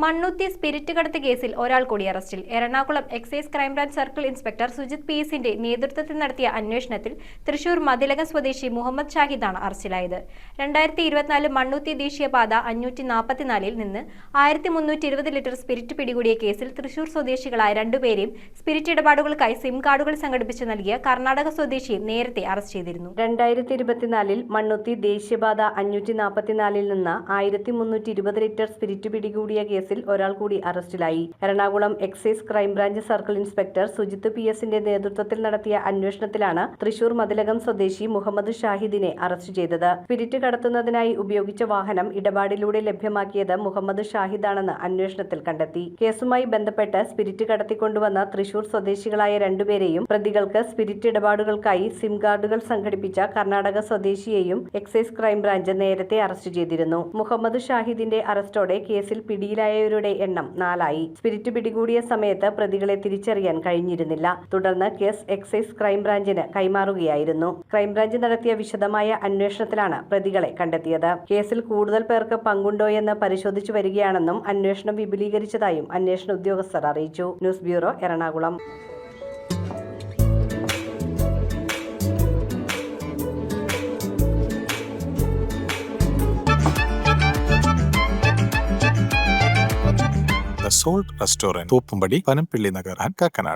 Mannuthy spirit കടത്ത് കേസിൽ ഒരാൾ കൂടി അറസ്റ്റിൽ. Ernakulam excise crime branch circle inspector Sujith PS-ന്റെ നേതൃത്വത്തിൽ നടത്തിയ അന്വേഷണത്തിൽ തൃശൂർ മതിലകം സ്വദേശി മുഹമ്മദ് ഷാഹിദാണ് അറസ്റ്റിലായത്. 2024 മണ്ണുത്തി ദേശീയപാത 544-ൽ നിന്ന് 1320 ലിറ്റർ സ്പിരിറ്റ് പിടികൂടിയ കേസിൽ തൃശൂർ സ്വദേശികളായ രണ്ടുപേരെയും സ്പിരിറ്റ് ഇടപാടുകൾക്കായി സിം കാർഡുകൾ സംഘടിപ്പിച്ച് നൽകിയ കർണാടക സ്വദേശിയെ നേരത്തെ അറസ്റ്റ് ചെയ്തിരുന്നു. 2024-ൽ മണ്ണുത്തി ദേശീയപാത 544-ൽ നിന്ന് 1320 ലിറ്റർ സ്പിരിറ്റ് പിടികൂടിയ കേസിൽ ഒരാൾ കൂടി അറസ്റ്റിലായി. Ernakulam excise crime branch circle inspector Sujith PS-ന്റെ നേതൃത്വത്തിൽ നടത്തിയ അന്വേഷണത്തിലാണ് തൃശൂർ മതിലകം സ്വദേശി മുഹമ്മദ് ഷാഹിദിനെ അറസ്റ്റ് ചെയ്തത്. സ്പിരിറ്റ് കടത്തുന്നതിനായി ഉപയോഗിച്ച വാഹനം ഇടപാടിലൂടെ ലഭ്യമാക്കിയത് മുഹമ്മദ് ഷാഹിദാണെന്ന് അന്വേഷണത്തിൽ കണ്ടെത്തി. കേസുമായി ബന്ധപ്പെട്ട് സ്പിരിറ്റ് കടത്തിക്കൊണ്ടുവന്ന തൃശൂർ സ്വദേശികളായ രണ്ടുപേരെയും പ്രതികൾക്ക് സ്പിരിറ്റ് ഇടപാടുകൾക്കായി സിം കാർഡുകൾ സംഘടിപ്പിച്ച കർണാടക സ്വദേശിയെയും എക്സൈസ് ക്രൈംബ്രാഞ്ച് നേരത്തെ അറസ്റ്റ് ചെയ്തിരുന്നു. മുഹമ്മദ് ഷാഹിദിന്റെ അറസ്റ്റോടെ കേസിൽ പിടിയിലായവരുടെ എണ്ണം 4 സ്പിരിറ്റ് പിടികൂടിയ സമയത്ത് പ്രതികളെ തിരിച്ചറിയാൻ കഴിഞ്ഞിരുന്നില്ല. തുടർന്ന് കേസ് എക്സൈസ് ക്രൈംബ്രാഞ്ചിന് കൈമാറുകയായിരുന്നു. ക്രൈംബ്രാഞ്ച് നടത്തിയ വിശദമായ അന്വേഷണത്തിലാണ് പ്രതികളെ കണ്ടെത്തിയത്. കേസിൽ കൂടുതൽ പേർക്ക് പങ്കുണ്ടോയെന്ന് പരിശോധിച്ചു വരികയാണെന്നും അന്വേഷണം വിപുലീകരിച്ചതായും അന്വേഷണ ഉദ്യോഗസ്ഥർ അറിയിച്ചു. News bureau, Ernakulam. The Salt Restaurant, Thoppumpady, Panampilly Nagar and Kakkanad.